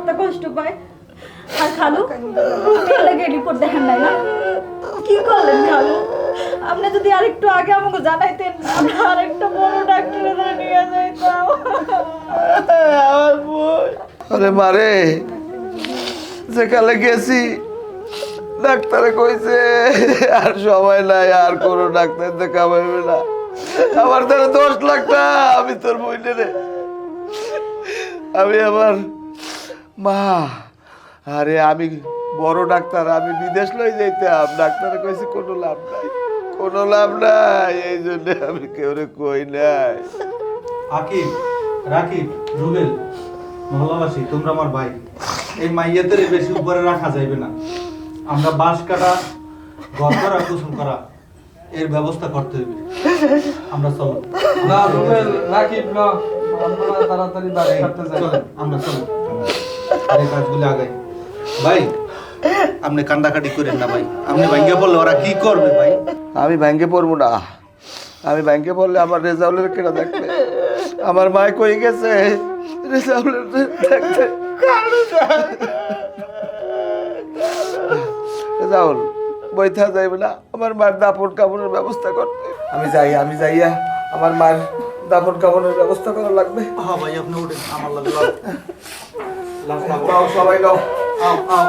কথাবার্তা কষ্ট পায়। আর খালু লাগে রিপোর্ট দেখেন নাই না? কি করলেন খালু? আপনি যদি আরেকটু আগে আমাকে জানাইতেন, আমরা আরেকটা বড় ডাক্তারের কাছে নিয়ে যাইতাম। আমার বোন, আরে মারে যেখানে গেছি ডাক্তারে কইছে আর সময় নাই, আর কোনো ডাক্তার দেখা পাইবে না। আমার তাহলে 10 লাখ টাকা আমি তোর বইনে রে, আমি আমার মা, আরে আমি বড় ডাক্তার, আমি বিদেশ লই যাইতাম, ডাক্তারে কইছে কোনো লাভ নাই, কোনো লাভ নাই, এই জন্য আমি কেউ কই নাই। আকিব, রাকিব, রুবেল, ভালোবাসি, তোমরা আমার ভাই। এই মাইয়াদের বেশি উপরে রাখা যাইবে না। আমরা বাঁশ কাটা, ঘর করা, গোসল করা এর ব্যবস্থা করতে হবে। আমরা চলো। না রুবেল, রাকিব না, আমরা তাড়াতাড়ি বাড়ি করতে যাই। চলেন, আমরা চলো। এই কাজগুলো আগাই। ভাই, আপনি কান্দাকাটি করেন না ভাই। আপনি ভাঙ্গে বললে ওরা কি করবে ভাই? আমি ব্যাংকে পড়বো না, আমি ব্যাংকে পড়লে আমার রেজাউলের কেনা দেখবে, আমার মায় কই গেছে রেজাউলের দেখতে। রেজাউল বইথা যাইবে না, আমার মার দাপন কাপড়ের ব্যবস্থা করতে। আমি যাইয়া আমার মার দাপন কাপড়ের ব্যবস্থা করা লাগবে। হ্যাঁ ভাই, আপনি উঠেন, আমার লাগে সবাই নাও। আও।